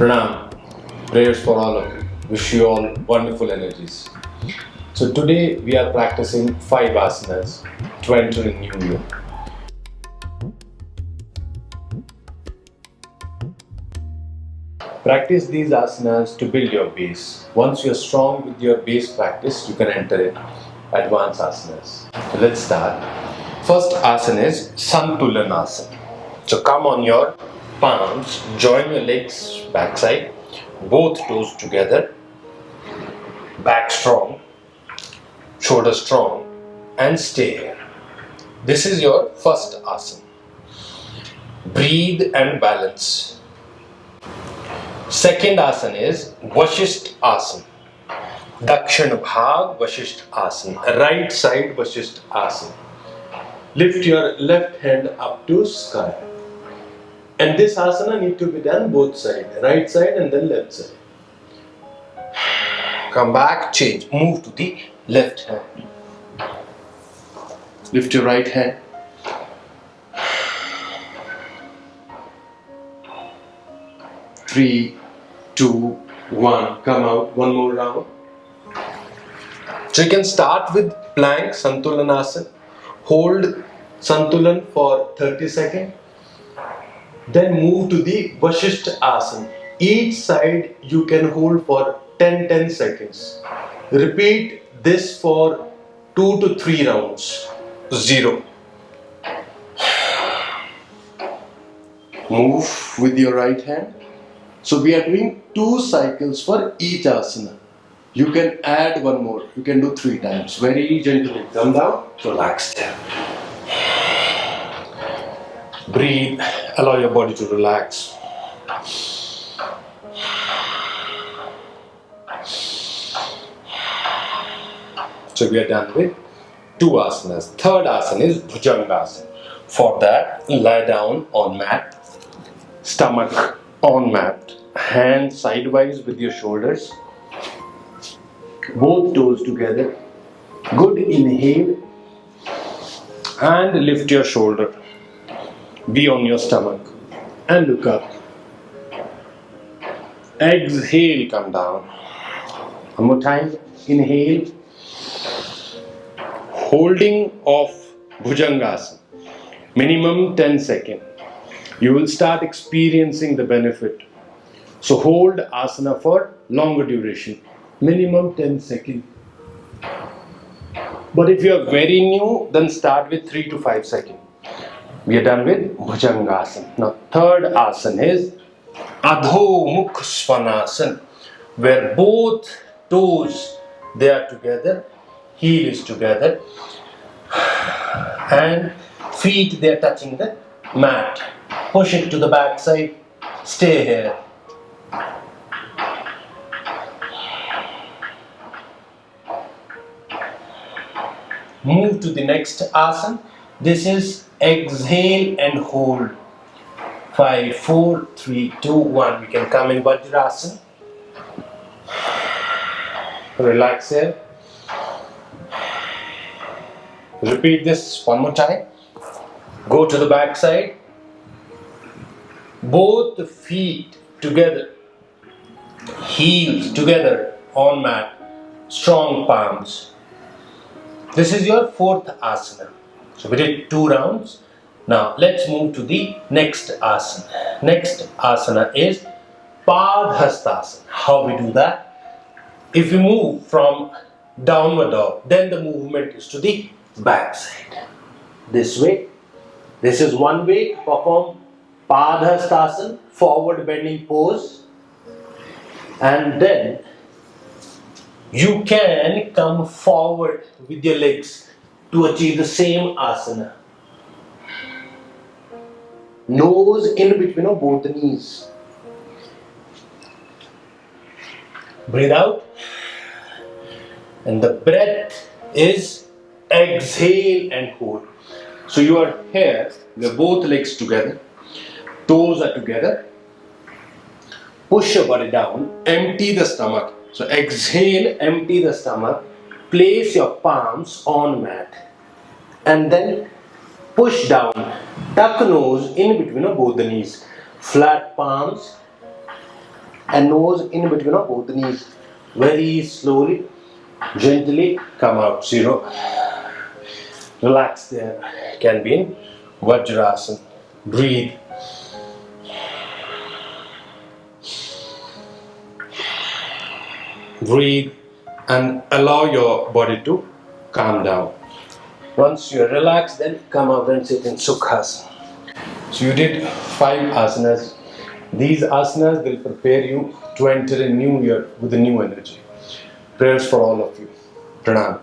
Pranam, prayers for all of you. Wish you all wonderful energies. So today we are practicing 5 asanas to enter a new year. Practice these asanas to build your base. Once you are strong with your base practice, you can enter in advanced asanas. So let's start. First asana is Santulanasana. So come on your palms, join your legs backside, both toes together, back strong, shoulder strong, and stay here. This is your first asana. Breathe and balance. Second asana is Vashisht asana. Dakshin Bhag Vashisht asana. Right side Vashisht asana. Lift your left hand up to sky. And this asana need to be done both sides, right side and then left side. Come back, change, move to the left hand. Lift your right hand. Three, two, one. Come out, one more round. So you can start with plank Santulanasana. Hold Santulan for 30 seconds. Then move to the Vashisht asana. Each side you can hold for 10 seconds. Repeat this for 2 to 3 rounds. 0. Move with your right hand. So we are doing 2 cycles for each asana. You can add one more. You can do 3 times. Very gently. Come down. Relax there. Breathe. Allow your body to relax. So we are done with 2 asanas. Third asana is Bhujangasana. For that, lie down on mat. Stomach on mat. Hands sidewise with your shoulders. Both toes together. Good inhale. And lift your shoulder. Be on your stomach. And look up. Exhale, come down. One more time. Inhale. Holding of Bhujangasana. Minimum 10 seconds. You will start experiencing the benefit. So hold asana for longer duration. Minimum 10 seconds. But if you are very new, then start with 3 to 5 seconds. We are done with Bhujangasana. Now third asana is Adho Mukh Svanasana, where both toes they are together, heel is together, and feet they are touching the mat. Push it to the back side. Stay here. Move to the next asana. This is exhale and hold. 5, 4, 3, 2, 1. We can come in Vajrasana. Relax here. Repeat this one more time. Go to the back side. Both the feet together. Heels together on mat. Strong palms. This is your fourth asana. So we did 2 rounds. Now let's move to the next asana. Next asana is Padhastasana. How we do that? If we move from downward dog, then the movement is to the back side. This way. This is one way to perform Padhastasana, forward bending pose. And then you can come forward with your legs to achieve the same asana. Nose in between of both the knees. Breathe out. And the breath is exhale and hold. So you are here, with both legs together. Toes are together. Push your body down. Empty the stomach. So exhale, empty the stomach. Place your palms on mat. And then push down. Tuck nose in between of both the knees. Flat palms. and nose in between of both the knees. Very slowly, gently come out. 0. Relax there. Can be in Vajrasana. Breathe. Breathe and allow your body to calm down. Once you're relaxed, then come out and sit in Sukhasana. So you did 5 asanas. These asanas will prepare you to enter a new year with a new energy. Prayers for all of you. Pranam.